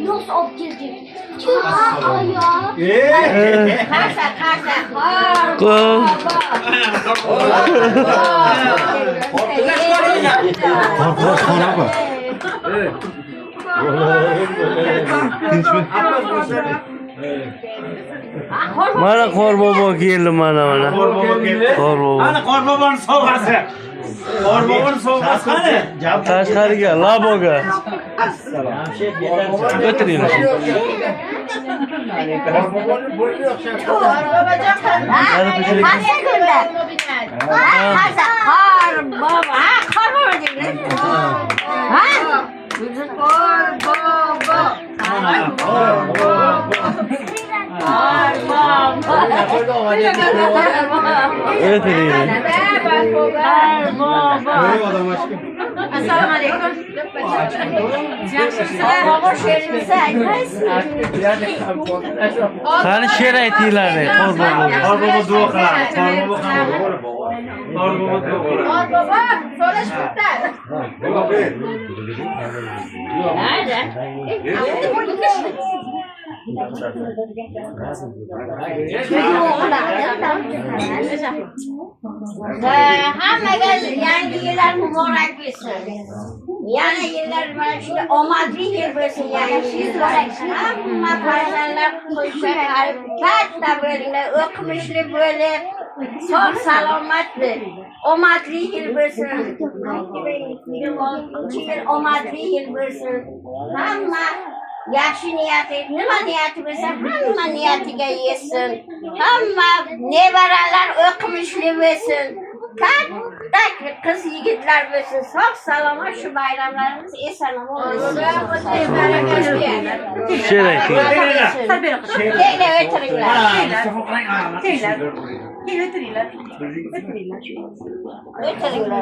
Nasıl olup geldi? Ayağı. Karsa. Korkmaz sonra bak. Mana Qorbobo keldi mana. Qorbobo. Ana Qorboboning sovg'asi. Qorboboning sovg'asi qani? Tashqariga, laboga. O'tiringlar. Assalomu alaykum. Baba she'ringizni aytmaysiz. Qani she'r aytinglar, Qorbobo. Qorbobo duo qiladi. Qorbobo duo qiladi. Baba, so'rash bitta. Hammaga yangi yillar muborak bo'lsin. Yana yillar mana shunday omadli yil bo'lsin. Yangi yillar hamma farzandlar katta bo'linglar, o'qimishli bo'lib, sog' salomat bo'lib, omadli yil bo'lsin. Omadli yil bo'lsin. Hamma yaxshi niyati, nima niyati bo'lsa, hamma niyatiga yetsin. Hamma nevaralar o'qimishli bo'lsin. Katta qiz yigitlar bo'lsin. Sog' salomat shu bayramlarimiz eson-omon bo'lsin. She'r aytinglar. Keling o'tiringlar. O'tiringlar.